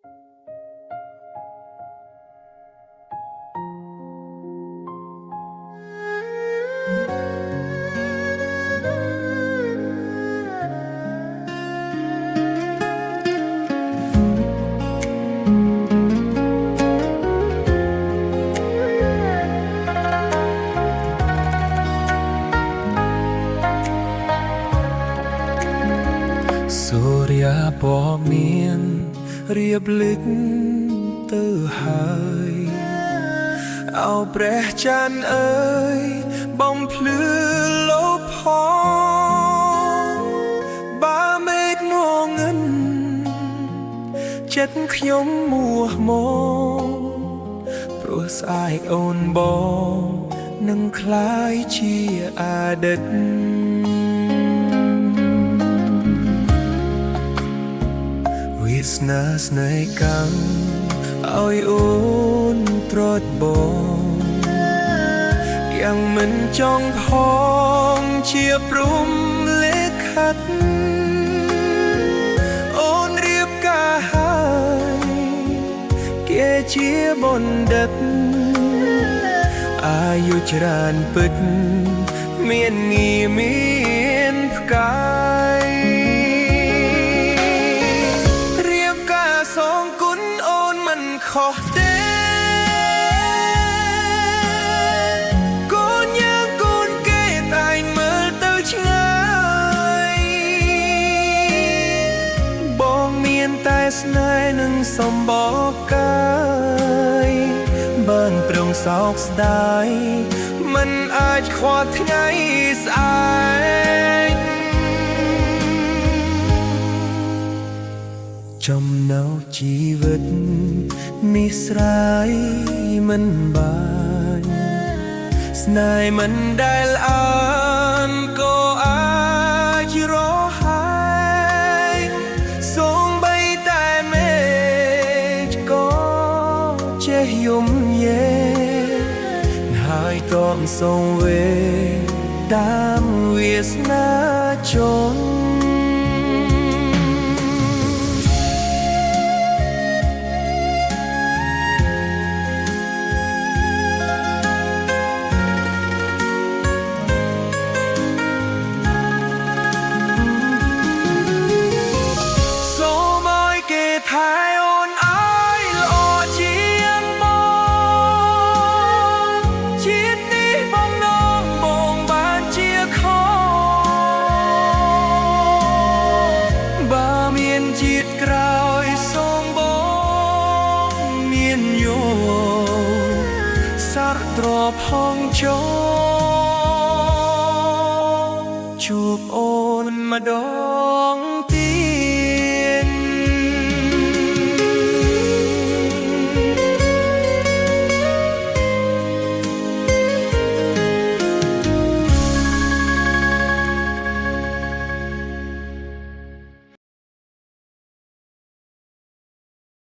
សូរ្យាពណ៌មានរៀបលឹកទៅហើយអោព្រះច័ន្ទអើយបំភ្លឺលោកផងបើមេឃងងឹនចិត្តខ្ញុំមួម៉ងព្រោះស្អែកអូនបងនឹងคล้ายជាអតីតវាសនាស្នេហ៍កម្មឲ្យអូនត្រួតបងយ៉ាងមិនចង់ផងជាព្រំលេខិតអូនរៀបការហើយគេជាបណ្ឌិតអាយុច្រើនពិតមានងារមានផ្កាយសងគុណអូនមិនខុសទេកូនយើងកូនគេតែងមើលទៅឆ្ងាយបងមានតែស្នេហ៍និងសម្បកកាយបានប្រងសោកស្ដាយមិនអាចខ្វល់ថ្ងៃស្អែកចំណោជីវិតនេះស្រាយមិនបានស្នេហ៍មិនដែលអានក៏អាចរហើយសូម្បីតែមេឃក៏ចេះយំយេហើយតបសងវេតាមវាសនាជន់ថែអូនឲ្យល្អជាងបងជាតិនេះបងនងបងបានជាខបើមានជាតិក្រោយសូមបងមានយោសាក់ទ្រផងជួបអូនម្ដង